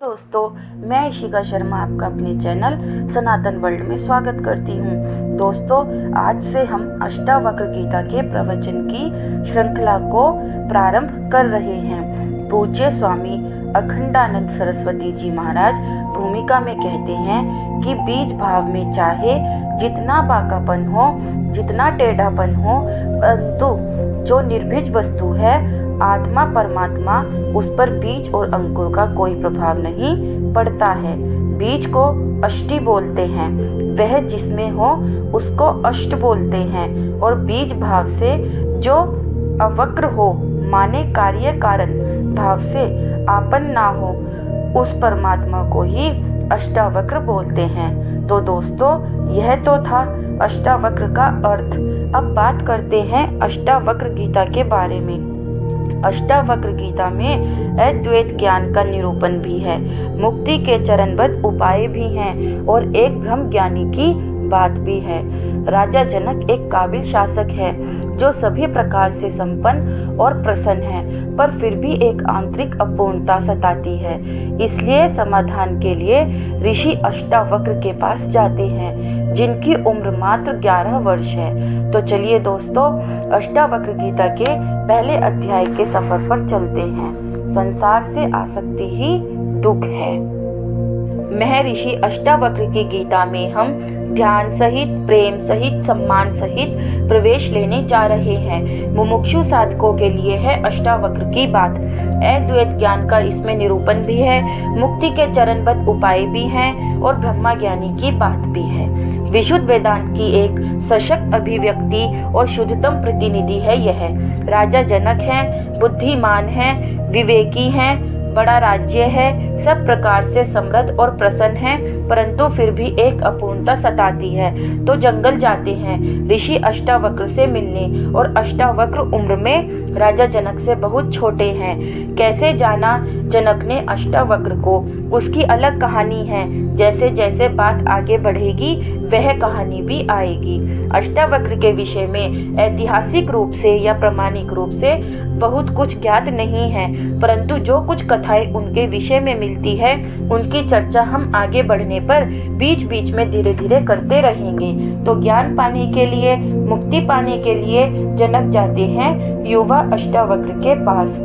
दोस्तों, मैं इशिका शर्मा आपका अपने चैनल सनातन वर्ल्ड में स्वागत करती हूँ। दोस्तों, आज से हम अष्टावक्र गीता के प्रवचन की श्रृंखला को प्रारंभ कर रहे हैं। पूज्य स्वामी अखंडानंद सरस्वती जी महाराज भूमिका में कहते हैं कि बीज भाव में चाहे जितना बाकापन हो, जितना टेढ़ापन हो, परंतु जो निर्भीज वस्तु है आत्मा परमात्मा, उस पर बीज और अंकुर का कोई प्रभाव नहीं पड़ता है। बीज को अष्टि बोलते हैं, वह जिसमें हो उसको अष्ट बोलते हैं, और बीज भाव से जो अवक्र हो, माने कार्य कारण भाव से आपन ना हो, उस परमात्मा को ही अष्टावक्र बोलते हैं। तो दोस्तों, यह तो था अष्टावक्र का अर्थ। अब बात करते हैं अष्टावक्र गीता के बारे में। अष्टावक्र गीता में अद्वैत ज्ञान का निरूपण भी है, मुक्ति के चरणबद्ध उपाय भी हैं और एक ब्रह्म ज्ञानी की बात भी है। राजा जनक एक काबिल शासक है जो सभी प्रकार से संपन्न और प्रसन्न है, पर फिर भी एक आंतरिक अपूर्णता सताती है। इसलिए समाधान के लिए ऋषि अष्टावक्र के पास जाते हैं, जिनकी उम्र मात्र 11 वर्ष है। तो चलिए दोस्तों, अष्टावक्र गीता के पहले अध्याय के सफर पर चलते हैं। संसार से आसक्ति ही दुख है। महर्षि अष्टावक्र की गीता में हम ध्यान सहित, प्रेम सहित, सम्मान सहित प्रवेश लेने जा रहे हैं। मुमुक्षु साधकों के लिए है अष्टावक्र की बात। अद्वैत ज्ञान का इसमें निरूपण भी है, मुक्ति के चरणबद्ध उपाय भी हैं और ब्रह्मा ज्ञानी की बात भी है। विशुद्ध वेदांत की एक सशक्त अभिव्यक्ति और शुद्धतम प्रतिनिधि है यह। राजा जनक हैं, बुद्धिमान हैं, विवेकी हैं, बड़ा राज्य है, सब प्रकार से समृद्ध और प्रसन्न है, परंतु फिर भी एक अपूर्णता सताती है। तो जंगल जाते हैं ऋषि अष्टावक्र से मिलने, और अष्टावक्र उम्र में राजा जनक से बहुत छोटे हैं। कैसे जाना जनक ने अष्टावक्र को, उसकी अलग कहानी है। जैसे जैसे बात आगे बढ़ेगी वह कहानी भी आएगी। अष्टावक्र के विषय में ऐतिहासिक रूप से या प्रामाणिक रूप से बहुत कुछ ज्ञात नहीं है, परंतु जो कुछ कथाएं उनके विषय में मिलती है, उनकी चर्चा हम आगे बढ़ने पर बीच बीच में धीरे धीरे करते रहेंगे। तो ज्ञान पाने के लिए, मुक्ति पाने के लिए जनक जाते हैं युवा अष्टावक्र के पास।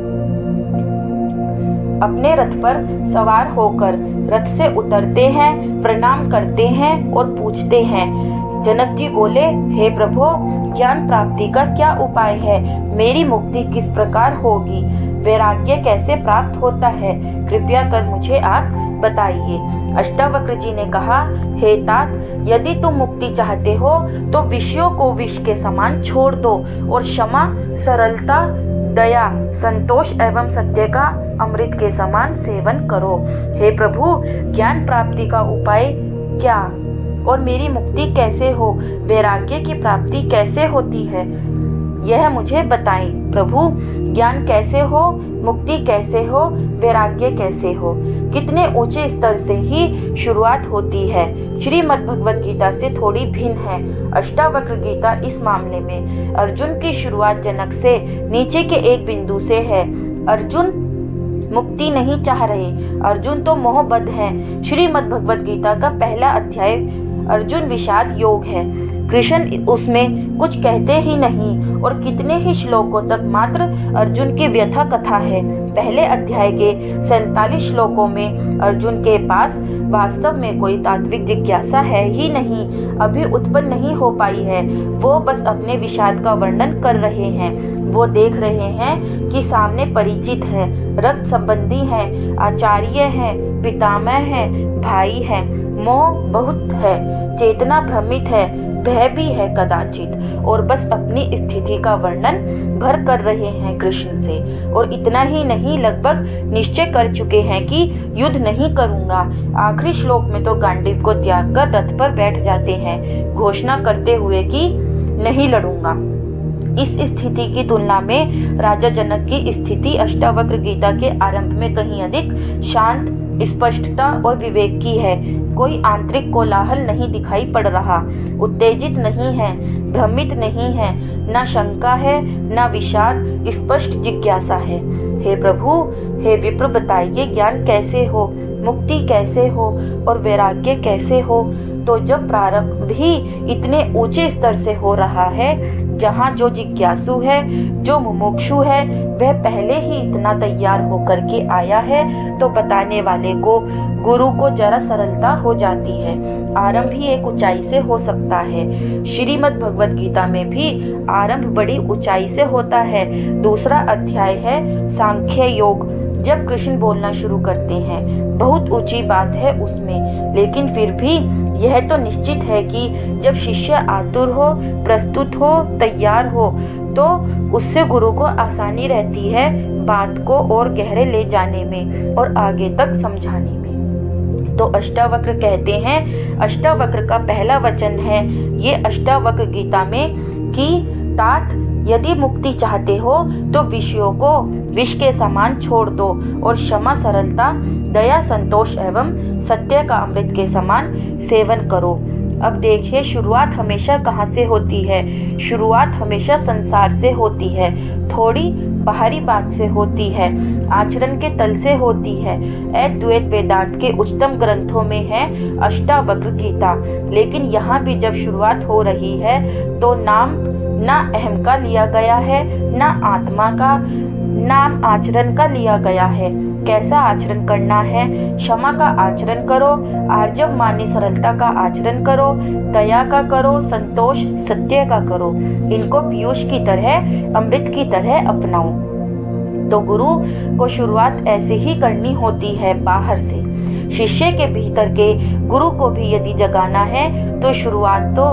अपने रथ पर सवार होकर रथ से उतरते हैं, प्रणाम करते हैं और पूछते हैं। जनक जी बोले, हे प्रभु, ज्ञान प्राप्ति का क्या उपाय है? मेरी मुक्ति किस प्रकार होगी? वैराग्य कैसे प्राप्त होता है? कृपया कर मुझे आप बताइए। अष्टावक्र जी ने कहा, हे तात, यदि तुम मुक्ति चाहते हो तो विषयों को विष के समान छोड़ दो और क्षमा, सरलता, दया, संतोष एवं सत्य का अमृत के समान सेवन करो। हे प्रभु, ज्ञान प्राप्ति का उपाय क्या और मेरी मुक्ति कैसे हो? वैराग्य की प्राप्ति कैसे होती है, यह मुझे बताएं। प्रभु, ज्ञान कैसे हो, मुक्ति कैसे हो, वैराग्य कैसे हो? कितने ऊंचे स्तर से ही शुरुआत होती है। श्रीमद् भगवत गीता से थोड़ी भिन्न है अष्टावक्र गीता इस मामले में। अर्जुन की शुरुआत जनक से नीचे के एक बिंदु से है। अर्जुन मुक्ति नहीं चाह रहे, अर्जुन तो मोहबद्ध है। श्रीमद् भगवत गीता का पहला अध्याय अर्जुन विषाद योग है। कृष्ण उसमें कुछ कहते ही नहीं और कितने ही श्लोकों तक मात्र अर्जुन की व्यथा कथा है। पहले अध्याय के 47 श्लोकों में अर्जुन के पास वास्तव में कोई तात्विक जिज्ञासा है ही नहीं, अभी उत्पन्न नहीं हो पाई है। वो बस अपने विषाद का वर्णन कर रहे हैं। वो देख रहे हैं कि सामने परिचित है, रक्त संबंधी है, आचार्य है, पितामह है, भाई है। मोह बहुत है, चेतना भ्रमित है, भय भी है कदाचित, और बस अपनी स्थिति का वर्णन भर कर रहे हैं कृष्ण से। और इतना ही नहीं, लगभग निश्चय कर चुके हैं कि युद्ध नहीं करूंगा। आखिरी श्लोक में तो गांडीव को त्याग कर रथ पर बैठ जाते हैं, घोषणा करते हुए कि नहीं लड़ूंगा। इस स्थिति की तुलना में राजा जनक की स्थिति अष्टावक्र गीता के आरंभ में कहीं अधिक शांत, स्पष्टता और विवेक की है। कोई आंतरिक कोलाहल नहीं दिखाई पड़ रहा, उत्तेजित नहीं है, भ्रमित नहीं है, न शंका है, न विषाद, स्पष्ट जिज्ञासा है। हे प्रभु, हे विप्र, बताइए ज्ञान कैसे हो, मुक्ति कैसे हो और वैराग्य कैसे हो। तो जब प्रारंभ ही इतने ऊंचे स्तर से हो रहा है, जहाँ जो जिज्ञासु है, जो मुमुक्षु है, वह पहले ही इतना तैयार होकर के आया है, तो बताने वाले को, गुरु को जरा सरलता हो जाती है। आरंभ ही एक ऊंचाई से हो सकता है। श्रीमद् भगवद गीता में भी आरंभ बड़ी ऊंचाई से होता है। दूसरा अध्याय है सांख्य योग। जब कृष्ण बोलना शुरू करते हैं, बहुत ऊंची बात है उसमें, लेकिन फिर भी यह तो निश्चित है कि जब शिष्य आतुर हो, प्रस्तुत हो, तैयार हो, तो उससे गुरु को आसानी रहती है बात को और गहरे ले जाने में और आगे तक समझाने में। तो अष्टावक्र कहते हैं, अष्टावक्र का पहला वचन है ये अष्टावक्र गीता में कि तात यदि मुक्ति चाहते हो तो विषयों को विष के समान छोड़ दो और क्षमा, सरलता, दया, संतोष एवं सत्य का अमृत के समान सेवन करो। अब देखिए, शुरुआत हमेशा कहाँ से होती है? शुरुआत हमेशा संसार से होती है, थोड़ी बाहरी बात से होती है, आचरण के तल से होती है। अद्वैत वेदांत के उच्चतम ग्रंथों में है अष्टावक्र गीता। लेकिन यहाँ भी जब शुरुआत हो रही है तो नाम ना अहम का लिया गया है, ना आत्मा का, नाम आचरण का लिया गया है। कैसा आचरण करना है? क्षमा का आचरण करो, आर्जव मानी सरलता का आचरण करो, दया का करो, संतोष, सत्य का करो। इनको पीयूष की तरह, अमृत की तरह अपनाओ। तो गुरु को शुरुआत ऐसे ही करनी होती है, बाहर से। शिष्य के भीतर के गुरु को भी यदि जगाना है तो शुरुआत तो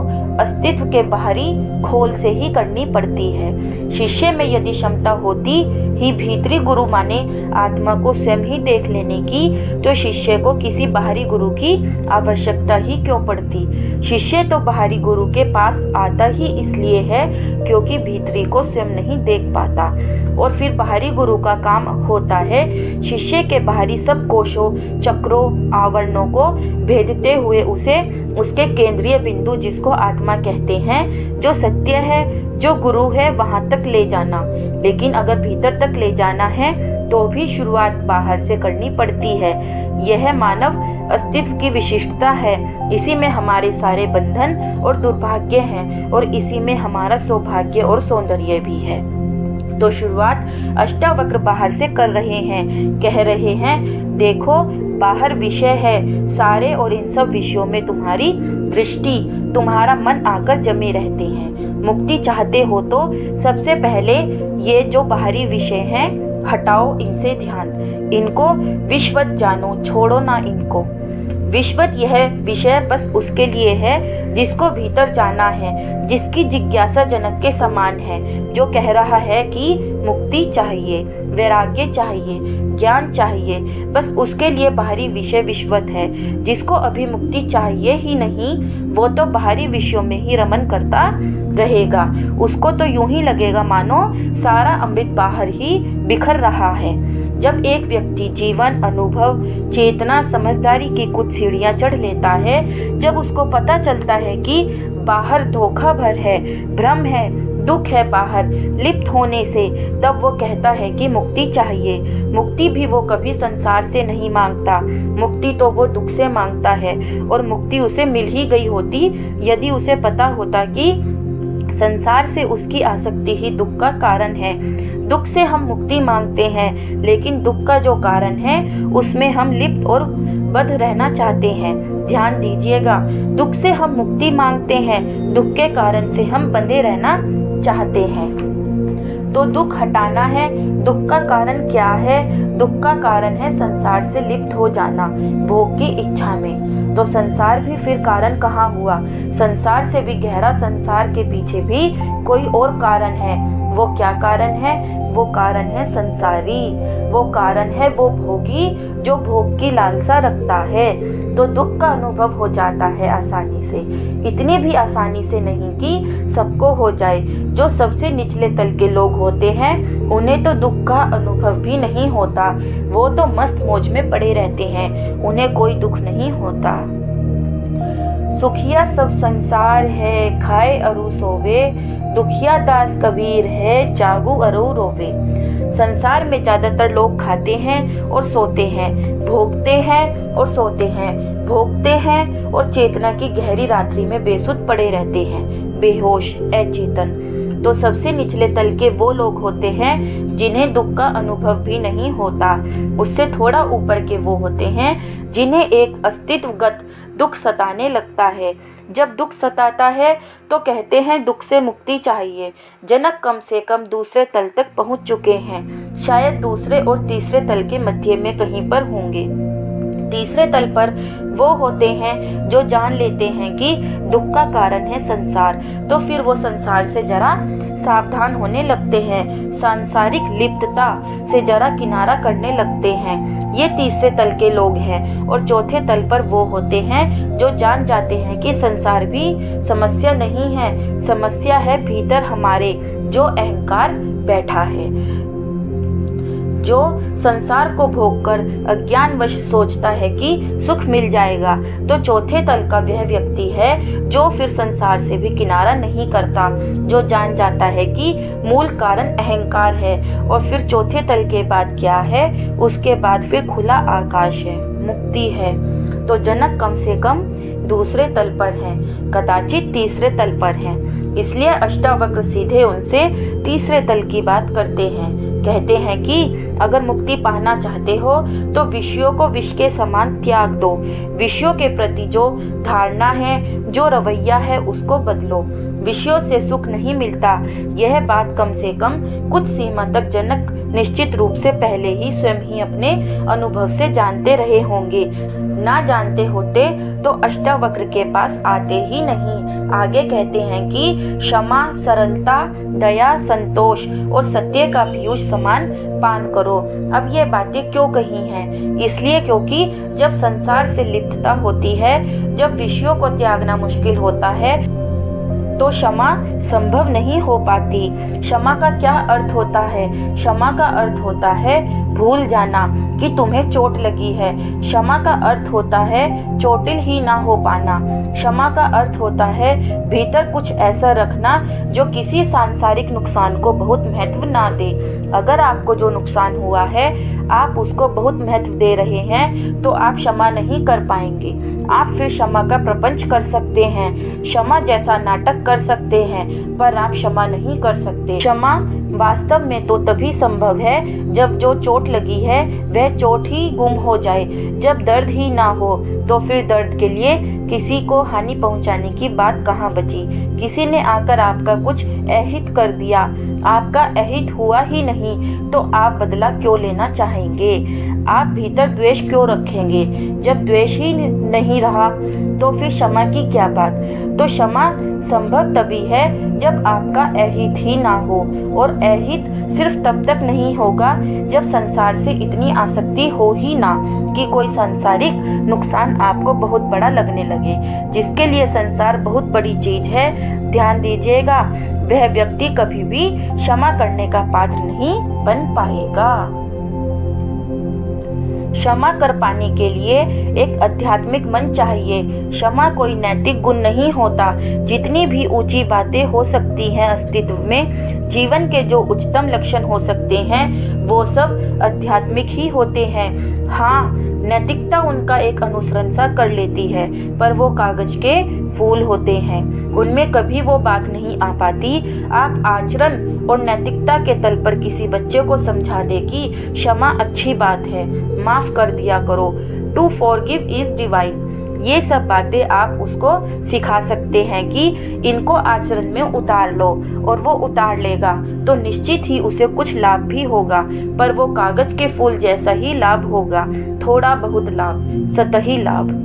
अस्तित्व के बाहरी खोल से ही करनी पड़ती है। शिष्य में यदि क्षमता होती ही भीतरी गुरु माने आत्मा को स्वयं ही देख लेने की, तो शिष्य को किसी बाहरी गुरु की आवश्यकता ही क्यों पड़ती? शिष्य तो बाहरी गुरु के पास आता ही इसलिए है क्योंकि भीतरी को स्वयं नहीं देख पाता, और फिर बाहरी गुरु का काम होता है शिष्य के बाहरी सब कोशों, चक्रों, आवरणों को भेदते हुए उसे उसके केंद्रीय बिंदु, जिसको आत्मा कहते हैं, जो सत्य है, जो गुरु है, वहां तक ले जाना। लेकिन अगर भीतर तक ले जाना है तो भी शुरुआत बाहर से करनी पड़ती है। यह मानव अस्तित्व की विशिष्टता है। इसी में हमारे सारे बंधन और दुर्भाग्य हैं, और इसी में हमारा सौभाग्य और सौंदर्य भी है। तो शुरुआत अष्टावक्र बाहर से कर रहे हैं, कह रहे हैं, देखो बाहर विषय है सारे, और इन सब विषयों में तुम्हारी दृष्टि, तुम्हारा मन आकर जमे रहते हैं। मुक्ति चाहते हो तो सबसे पहले ये जो बाहरी विषय हैं हटाओ, इनसे ध्यान, इनको विश्वत जानो, छोड़ो ना इनको। विश्वत यह विषय बस उसके लिए है जिसको भीतर जाना है, जिसकी जिज्ञासा जनक के समान है, जो कह रहा है कि मुक्ति चाहिए, वैराग्य चाहिए, ज्ञान चाहिए। बस उसके लिए बाहरी विषय विश्वत है। जिसको अभी मुक्ति चाहिए ही नहीं, वो तो बाहरी विषयों में ही रमन करता रहेगा। उसको तो यूं ही लगेगा मानो सारा अमृत बाहर ही बिखर रहा है। जब एक व्यक्ति जीवन, अनुभव, चेतना, समझदारी की कुछ सीढ़ियां चढ़ लेता है, जब उसको पता चलता है कि बाहर धोखा भर है, भ्रम है, दुख है बाहर लिप्त होने से, तब वो कहता है कि मुक्ति चाहिए। मुक्ति भी वो कभी संसार से नहीं मांगता, मुक्ति तो वो दुख से मांगता है, और मुक्ति उसे मिल ही गई होती यदि उसे पता होता कि संसार से उसकी आसक्ति ही दुख का कारण है। दुख से हम मुक्ति मांगते हैं, लेकिन दुख का जो कारण है उसमें हम लिप्त और बद्ध रहना चाहते हैं। ध्यान दीजिएगा, दुख से हम मुक्ति मांगते हैं, दुख के कारण से हम बंधे रहना चाहते हैं। तो दुख हटाना है। दुख का कारण क्या है? दुख का कारण है संसार से लिप्त हो जाना, भोग की इच्छा में। तो संसार भी फिर कारण कहाँ हुआ? संसार से भी गहरा, संसार के पीछे भी कोई और कारण है। वो क्या कारण है? वो कारण है संसारी, वो कारण है वो भोगी जो भोग की लालसा रखता है। तो दुख का अनुभव हो जाता है आसानी से, इतनी भी आसानी से नहीं कि सबको हो जाए। जो सबसे निचले तल के लोग होते हैं उन्हें तो दुख का अनुभव भी नहीं होता, वो तो मस्त मौज में पड़े रहते हैं, उन्हें कोई दुख नहीं होता। सुखिया सब संसार है खाए अरु सोवे, दुखिया दास कबीर है जागू अरु रोवे। संसार में ज़्यादातर लोग खाते हैं और सोते हैं, भोगते हैं और सोते हैं, भोगते हैं और चेतना की गहरी रात्रि में बेसुध पड़े रहते हैं, बेहोश अचेतन। तो सबसे निचले तल के वो लोग होते हैं जिन्हें दुख का अनुभव भी नहीं होता। उससे थोड़ा ऊपर के वो होते हैं जिन्हें एक अस्तित्वगत दुख सताने लगता है। जब दुख सताता है तो कहते हैं दुख से मुक्ति चाहिए। जनक कम से कम दूसरे तल तक पहुंच चुके हैं, शायद दूसरे और तीसरे तल के मध्य में कहीं पर होंगे। तीसरे तल पर वो होते हैं जो जान लेते हैं कि दुख का कारण है संसार, तो फिर वो संसार से जरा सावधान होने लगते हैं, सांसारिक लिप्तता से जरा किनारा करने लगते हैं। ये तीसरे तल के लोग हैं। और चौथे तल पर वो होते हैं जो जान जाते हैं कि संसार भी समस्या नहीं है, समस्या है भीतर हमारे जो अहंकार बैठा है, जो संसार को भोगकर अज्ञानवश सोचता है कि सुख मिल जाएगा। तो चौथे तल का वह व्यक्ति है जो फिर संसार से भी किनारा नहीं करता, जो जान जाता है कि मूल कारण अहंकार है। और फिर चौथे तल के बाद क्या है? उसके बाद फिर खुला आकाश है, मुक्ति है। तो जनक कम से कम दूसरे तल पर हैं, कदाचित तीसरे तल पर हैं। इसलिए अष्टावक्र सीधे उनसे तीसरे तल की बात करते हैं। कहते हैं कि अगर मुक्ति पाना चाहते हो तो विषयों को विष के समान त्याग दो। विषयों के प्रति जो धारणा है, जो रवैया है, उसको बदलो। विषयों से सुख नहीं मिलता, यह बात कम से कम कुछ सीमा तक जनक निश्चित रूप से पहले ही स्वयं ही अपने अनुभव से जानते रहे होंगे। ना जानते होते तो अष्टावक्र के पास आते ही नहीं। आगे कहते हैं कि क्षमा, सरलता, दया, संतोष और सत्य का पीयूष समान पान करो। अब ये बातें क्यों कही हैं? इसलिए क्योंकि जब संसार से लिप्तता होती है, जब विषयों को त्यागना मुश्किल होता है, तो क्षमा संभव नहीं हो पाती। क्षमा का क्या अर्थ होता है? क्षमा का अर्थ होता है भूल जाना कि तुम्हें चोट लगी है। क्षमा का अर्थ होता है चोटिल ही ना हो पाना। क्षमा का अर्थ होता है भीतर कुछ ऐसा रखना जो किसी सांसारिक नुकसान को बहुत महत्व ना दे। अगर आपको जो नुकसान हुआ है आप उसको बहुत महत्व दे रहे हैं तो आप क्षमा नहीं कर पाएंगे। आप फिर क्षमा का प्रपंच कर सकते हैं, क्षमा जैसा नाटक कर सकते हैं, पर आप क्षमा नहीं कर सकते। क्षमा वास्तव में तो तभी संभव है जब जो चोट लगी है वह चोट ही गुम हो जाए, जब दर्द ही ना हो। तो फिर दर्द के लिए किसी को हानि पहुंचाने की बात कहाँ बची? किसी ने आकर आपका कुछ अहित कर दिया, आपका अहित हुआ ही नहीं तो आप बदला क्यों लेना चाहेंगे? आप भीतर द्वेष क्यों रखेंगे? जब द्वेष ही नहीं रहा तो फिर क्षमा की क्या बात? तो क्षमा संभव तभी है जब आपका अहित ही ना हो। और अहित सिर्फ तब तक नहीं होगा जब संसार से इतनी आसक्ति हो ही ना कि कोई सांसारिक नुकसान आपको बहुत बड़ा लगने लगे। जिसके लिए संसार बहुत बड़ी चीज है, ध्यान दीजिएगा, वह व्यक्ति कभी भी क्षमा करने का पात्र नहीं बन पाएगा। क्षमा कर पाने के लिए एक आध्यात्मिक मन चाहिए। क्षमा कोई नैतिक गुण नहीं होता। जितनी भी ऊंची बातें हो सकती हैं अस्तित्व में, जीवन के जो उच्चतम लक्षण हो सकते हैं, वो सब आध्यात्मिक ही होते हैं। हाँ, नैतिकता उनका एक अनुसरण सा कर लेती है, पर वो कागज के फूल होते हैं, उनमें कभी वो बात नहीं आ पाती। आप आचरण और नैतिकता के तल पर किसी बच्चे को समझा दे कि क्षमा अच्छी बात है, माफ कर दिया करो, टू फॉरगिव इज डिवाइन। ये सब बातें आप उसको सिखा सकते हैं कि इनको आचरण में उतार लो, और वो उतार लेगा तो निश्चित ही उसे कुछ लाभ भी होगा, पर वो कागज के फूल जैसा ही लाभ होगा, थोड़ा बहुत लाभ, सतही लाभ।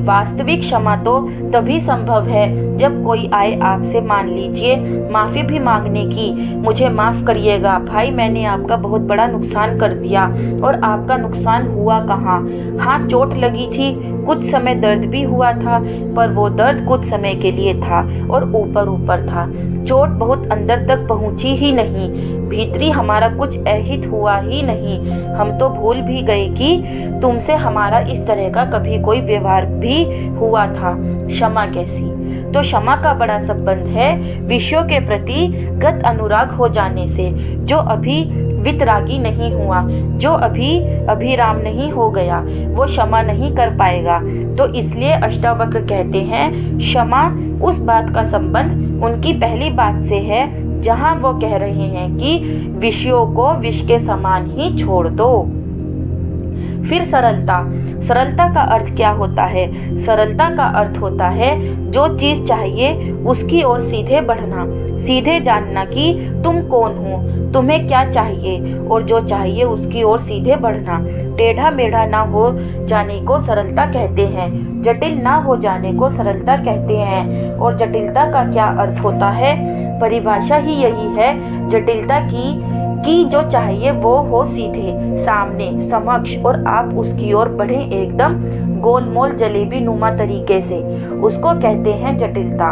वास्तविक क्षमा तो तभी संभव है जब कोई आए आपसे, मान लीजिए माफ़ी भी मांगने की, मुझे माफ़ करिएगा भाई, मैंने आपका बहुत बड़ा नुकसान कर दिया। और आपका नुकसान हुआ कहाँ? हाँ, चोट लगी थी, कुछ समय दर्द भी हुआ था, पर वो दर्द कुछ समय के लिए था और ऊपर ऊपर था। चोट बहुत अंदर तक पहुंची ही नहीं, भीतरी हमारा कुछ अहित हुआ ही नहीं। हम तो भूल भी गए कि तुमसे हमारा इस तरह का कभी कोई व्यवहार भी हुआ था। क्षमा कैसी? तो क्षमा का बड़ा संबंध है विषयों के प्रति गत अनुराग हो जाने से। जो अभी वितरागी नहीं हुआ, जो अभी अभिराम नहीं हो गया, वो क्षमा नहीं कर पाएगा। तो इसलिए अष्टावक्र कहते हैं क्षमा उस बात का संबंध उनकी पहली बात से है जहां वो कह रहे हैं कि विषयों को विष के समान ही छोड़ दो। फिर सरलता। सरलता का अर्थ क्या होता है? सरलता का अर्थ होता है जो चीज़ चाहिए उसकी ओर सीधे बढ़ना, सीधे जानना कि तुम कौन हो, तुम्हें क्या चाहिए, और जो चाहिए उसकी ओर सीधे बढ़ना। टेढ़ा मेढ़ा ना हो जाने को सरलता कहते हैं, जटिल ना हो जाने को सरलता कहते हैं। और जटिलता का क्या अर्थ होता है? परिभाषा ही यही है जटिलता की कि जो चाहिए वो हो सीधे सामने समक्ष और आप उसकी ओर बढ़े एकदम गोलमोल जलेबी नुमा तरीके से, उसको कहते हैं जटिलता।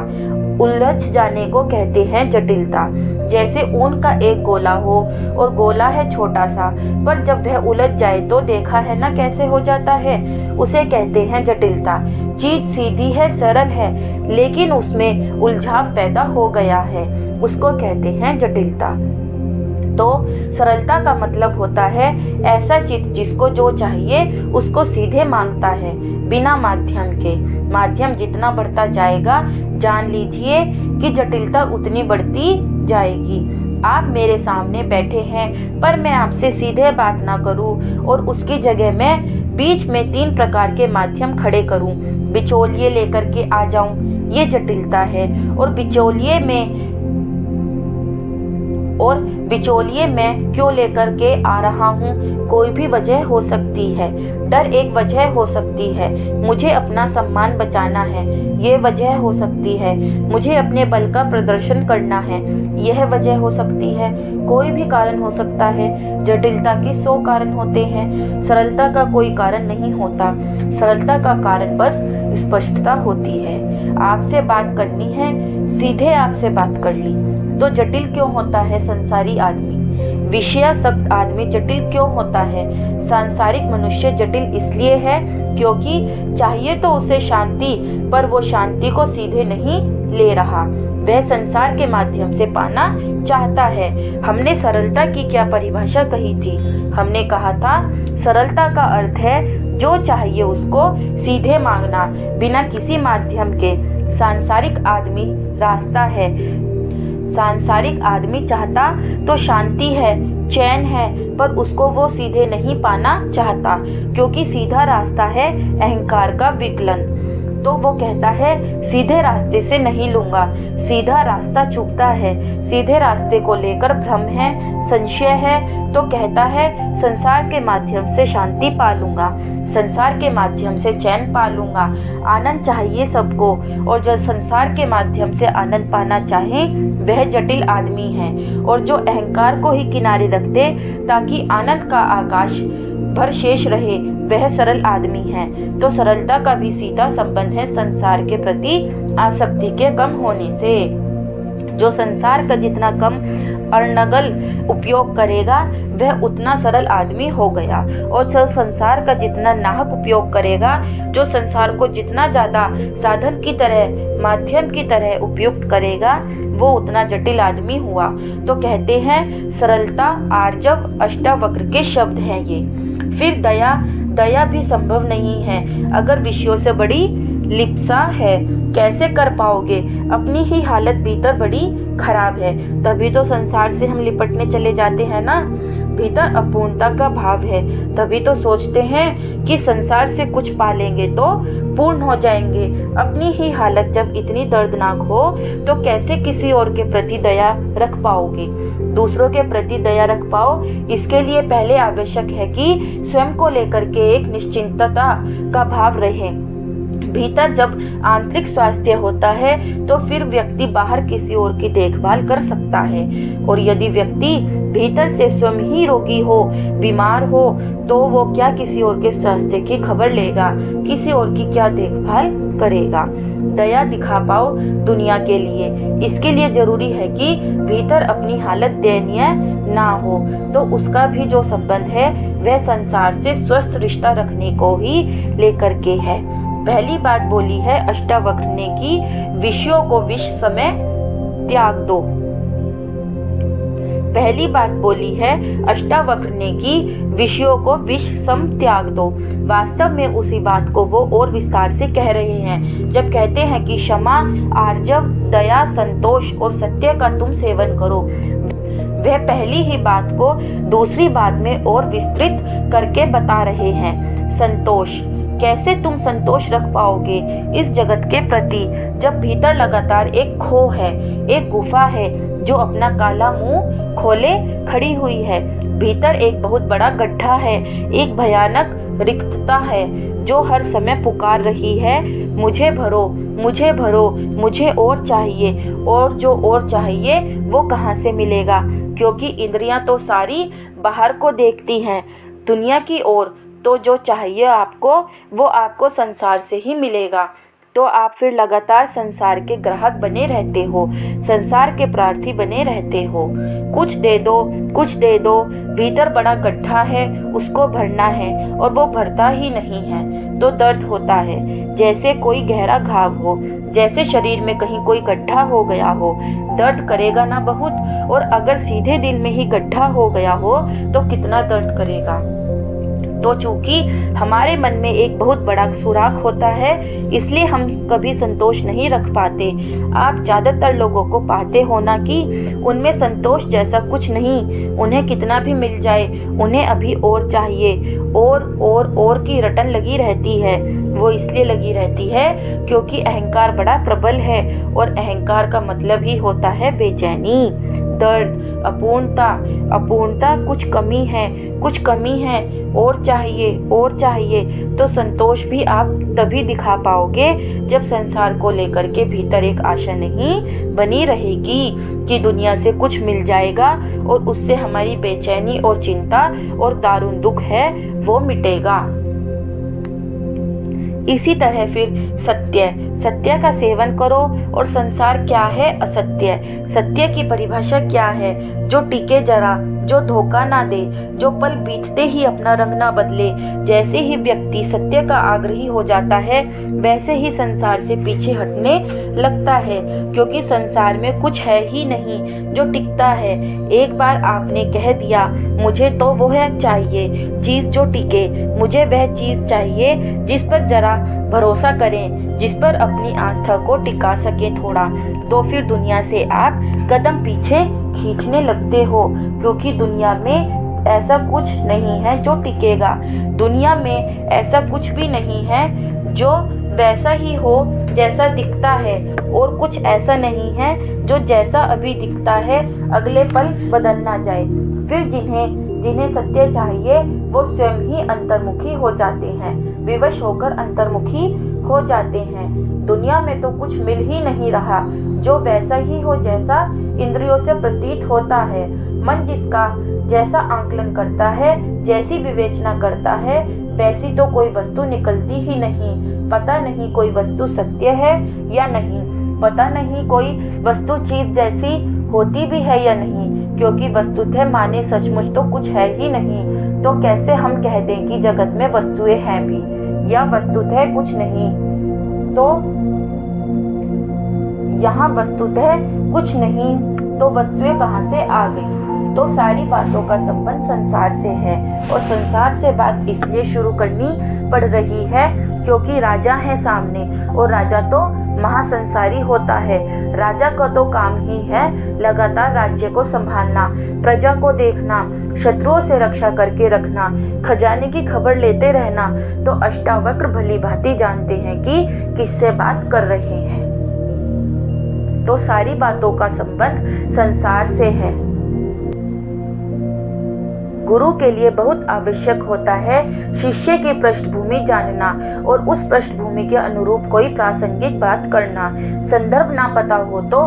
उलझ जाने को कहते हैं जटिलता। जैसे ऊन का एक गोला हो और गोला है छोटा सा, पर जब वह उलझ जाए तो देखा है ना कैसे हो जाता है, उसे कहते हैं जटिलता। चीज सीधी है, सरल है, लेकिन उसमें उलझाव पैदा हो गया है, उसको कहते हैं जटिलता। तो सरलता का मतलब होता है ऐसा चित्त जिसको जो चाहिए उसको सीधे मांगता है, बिना माध्यम के। माध्यम जितना बढ़ता जाएगा, जान लीजिए कि जटिलता उतनी बढ़ती जाएगी। आप मेरे सामने बैठे हैं, पर मैं आपसे सीधे बात ना करूं और उसकी जगह मैं बीच में 3 प्रकार के माध्यम खड़े करूं, बिचौलिए लेकर के आ जाऊं, ये जटिलता है। और बिचौलिए मैं क्यों लेकर के आ रहा हूँ? कोई भी वजह हो सकती है। डर एक वजह हो सकती है, मुझे अपना सम्मान बचाना है, ये वजह हो सकती है। मुझे अपने बल का प्रदर्शन करना है, यह वजह हो सकती है। कोई भी कारण हो सकता है। जटिलता के 100 कारण होते हैं, सरलता का कोई कारण नहीं होता। सरलता का कारण बस स्पष्टता होती है। आपसे बात करनी है, सीधे आपसे बात कर ली। तो जटिल क्यों होता है संसारी आदमी? विषयासक्त आदमी जटिल क्यों होता है? सांसारिक मनुष्य जटिल इसलिए है क्योंकि चाहिए तो उसे शांति, पर वो शांति को सीधे नहीं ले रहा, वह संसार के माध्यम से पाना चाहता है। हमने सरलता की क्या परिभाषा कही थी? हमने कहा था सरलता का अर्थ है जो चाहिए उसको सीधे मांगना, बिना किसी माध्यम के। सांसारिक आदमी रास्ता है। सांसारिक आदमी चाहता तो शांति है, चैन है, पर उसको वो सीधे नहीं पाना चाहता, क्योंकि सीधा रास्ता है अहंकार का विकलन। तो वो कहता है सीधे रास्ते से नहीं लूँगा, सीधा रास्ता चुभता है। सीधे रास्ते को लेकर भ्रम है, संशय है, तो कहता है संसार के माध्यम से शांति पा लूँगा, संसार के माध्यम से चैन पा लूँगा। आनंद चाहिए सबको, और जो संसार के माध्यम से आनंद पाना चाहे वह जटिल आदमी है। और जो अहंकार को ही किनारे रख दे ताकि आनंद का आकाश भर शेष रहे, वह सरल आदमी है। तो सरलता का भी सीधा संबंध है संसार के प्रति आसक्ति के कम होने से। जो संसार का जितना कम अर्नगल उपयोग करेगा वह उतना सरल आदमी हो गया, और जो संसार का जितना नाहक उपयोग करेगा, जो संसार को जितना ज़्यादा साधन की तरह, माध्यम की तरह उपयुक्त करेगा, वो उतना जटिल आदमी हुआ। तो कहते हैं सरलता आर्जव अष्टावक्र के शब्द हैं ये। फिर दया। दया भी संभव नहीं है अगर विषयों से बड़ी लिप्सा है। कैसे कर पाओगे? अपनी ही हालत भीतर बड़ी खराब है, तभी तो संसार से हम लिपटने चले जाते हैं ना। भीतर अपूर्णता का भाव है, तभी तो सोचते हैं कि संसार से कुछ पालेंगे तो पूर्ण हो जाएंगे। अपनी ही हालत जब इतनी दर्दनाक हो तो कैसे किसी और के प्रति दया रख पाओगे? दूसरों के प्रति दया रख पाओ, इसके लिए पहले आवश्यक है कि स्वयं को लेकर के एक निश्चिंतता का भाव रहे। भीतर जब आंतरिक स्वास्थ्य होता है तो फिर व्यक्ति बाहर किसी और की देखभाल कर सकता है। और यदि व्यक्ति भीतर से स्वयं ही रोगी हो, बीमार हो, तो वो क्या किसी और के स्वास्थ्य की खबर लेगा, किसी और की क्या देखभाल करेगा। दया दिखा पाओ दुनिया के लिए, इसके लिए जरूरी है कि भीतर अपनी हालत दयनीय ना हो। तो उसका भी जो संबंध है वह संसार से स्वस्थ रिश्ता रखने को ही लेकर के है। पहली बात बोली है अष्टावक्र ने कि विषयों को विष समय त्याग दो। पहली बात बोली है अष्टावक्र ने कि विषयों को विष सम त्याग दो। वास्तव में उसी बात को वो और विस्तार से कह रहे हैं जब कहते हैं कि क्षमा, आर्जव, दया, संतोष और सत्य का तुम सेवन करो। वह पहली ही बात को दूसरी बात में और विस्तृत करके बता रहे हैं। संतोष, कैसे तुम संतोष रख पाओगे इस जगत के प्रति जब भीतर लगातार एक खो है, एक गुफा है जो अपना काला मुंह खोले खड़ी हुई है। भीतर एक बहुत बड़ा गड्ढा है, एक भयानक रिक्तता है जो हर समय पुकार रही है, मुझे भरो, मुझे भरो, मुझे और चाहिए। और जो और चाहिए वो कहाँ से मिलेगा, क्योंकि इंद्रियां तो सारी बाहर को देखती हैं दुनिया की ओर। तो जो चाहिए आपको वो आपको संसार से ही मिलेगा। तो आप फिर लगातार संसार के ग्राहक बने रहते हो, संसार के प्रार्थी बने रहते हो। कुछ दे दो, कुछ दे दो। भीतर बड़ा गड्ढा है, उसको भरना है और वो भरता ही नहीं है तो दर्द होता है, जैसे कोई गहरा घाव हो, जैसे शरीर में कहीं कोई गड्ढा हो गया हो। दर्द करेगा ना बहुत, और अगर सीधे दिल में ही गड्ढा हो गया हो तो कितना दर्द करेगा। तो चूंकि हमारे मन में एक बहुत बड़ा सुराख होता है, इसलिए हम कभी संतोष नहीं रख पाते। आप ज़्यादातर लोगों को पाते हो ना कि उनमें संतोष जैसा कुछ नहीं। उन्हें कितना भी मिल जाए, उन्हें अभी और चाहिए, और की रटन लगी रहती है। वो इसलिए लगी रहती है क्योंकि अहंकार बड़ा प्रबल है, और अहंकार का मतलब ही होता है बेचैनी, दर्द, अपूर्णता, कुछ कमी है, कुछ कमी है, और चाहिए, और चाहिए। तो संतोष भी आप तभी दिखा पाओगे जब संसार को लेकर के भीतर एक आशा नहीं बनी रहेगी कि दुनिया से कुछ मिल जाएगा और उससे हमारी बेचैनी और चिंता और दारुण दुख है वो मिटेगा। इसी तरह फिर सत्य का सेवन करो। और संसार क्या है? असत्य। सत्य की परिभाषा क्या है? जो टिके जरा, जो धोखा ना दे, जो पल बीतते ही अपना रंग ना बदले। जैसे ही व्यक्ति सत्य का आग्रही हो जाता है वैसे ही संसार से पीछे हटने लगता है, क्योंकि संसार में कुछ है ही नहीं जो टिकता है। एक बार आपने कह दिया मुझे तो वो है चाहिए चीज़ जो टिके, मुझे वह चीज़ चाहिए जिस पर जरा भरोसा करें, जिस पर अपनी आस्था को टिका सके थोड़ा, तो फिर दुनिया से आप कदम पीछे खींचने लगते हो, क्योंकि दुनिया में ऐसा कुछ नहीं है जो टिकेगा। दुनिया में ऐसा कुछ भी नहीं है जो वैसा ही हो जैसा दिखता है, और कुछ ऐसा नहीं है जो जैसा अभी दिखता है अगले पल बदल ना जाए। फिर जिन्हें सत्य चाहिए वो स्वयं ही अंतर्मुखी हो जाते हैं, विवश होकर अंतर्मुखी हो जाते हैं। दुनिया में तो कुछ मिल ही नहीं रहा जो वैसा ही हो जैसा इंद्रियों से प्रतीत होता है। मन जिसका जैसा आंकलन करता है, जैसी विवेचना करता है, वैसी तो कोई वस्तु निकलती ही नहीं। पता नहीं कोई वस्तु सत्य है या नहीं, पता नहीं कोई वस्तु चीज जैसी होती भी है या नहीं, क्योंकि वस्तुतः माने सचमुच तो कुछ है ही नहीं। तो कैसे हम कह दें कि जगत में वस्तुएं हैं भी, या वस्तुतः कुछ नहीं। तो यहाँ वस्तुतः कुछ नहीं तो वस्तुएं कहाँ से आ गई? तो सारी बातों का संबंध संसार से है, और संसार से बात इसलिए शुरू करनी पड़ रही है क्योंकि राजा है सामने, और राजा तो महासंसारी होता है। राजा का तो काम ही है लगातार राज्य को संभालना, प्रजा को देखना, शत्रुओं से रक्षा करके रखना, खजाने की खबर लेते रहना। तो अष्टावक्र भली भांति जानते हैं कि किससे बात कर रहे हैं। तो सारी बातों का संबंध संसार से है। गुरु के लिए बहुत आवश्यक होता है शिष्य की पृष्ठभूमि जानना और उस पृष्ठभूमि के अनुरूप कोई प्रासंगिक बात करना। संदर्भ ना पता हो तो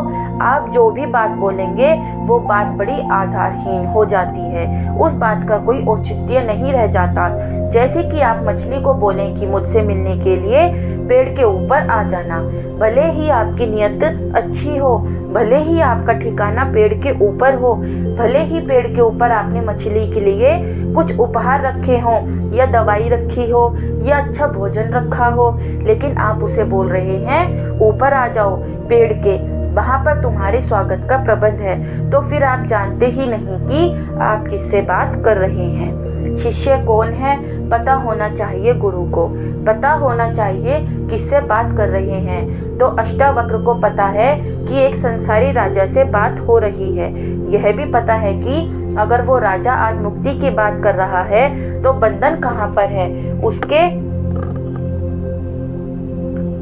आप जो भी बात बोलेंगे वो बात बड़ी आधारहीन हो जाती है, उस बात का कोई औचित्य नहीं रह जाता। जैसे कि आप मछली को बोलें कि मुझसे मिलने के लिए पेड़ के ऊपर आ जाना, भले ही आपकी नियत अच्छी हो, भले ही आपका ठिकाना पेड़ के ऊपर हो, भले ही पेड़ के ऊपर आपने मछली के लिए कुछ उपहार रखे हों या दवाई रखी हो या अच्छा भोजन रखा हो, लेकिन आप उसे बोल रहे हैं ऊपर आ जाओ पेड़ के, वहाँ पर तुम्हारे स्वागत का प्रबंध है, तो फिर आप जानते ही नहीं कि आप किससे बात कर रहे हैं। शिष्य कौन है पता होना चाहिए, गुरु को पता होना चाहिए किससे बात कर रहे हैं। तो अष्टावक्र को पता है कि एक संसारी राजा से बात हो रही है, यह भी पता है कि अगर वो राजा आज मुक्ति की बात कर रहा है तो बंधन कहाँ पर है,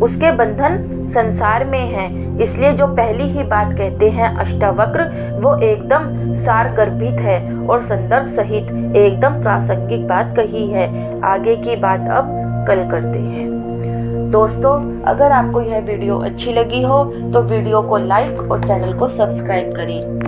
उसके बंधन संसार में हैं। इसलिए जो पहली ही बात कहते हैं अष्टावक्र, वो एकदम सारगर्भित है और संदर्भ सहित एकदम प्रासंगिक बात कही है। आगे की बात अब कल करते हैं। दोस्तों, अगर आपको यह वीडियो अच्छी लगी हो तो वीडियो को लाइक और चैनल को सब्सक्राइब करें।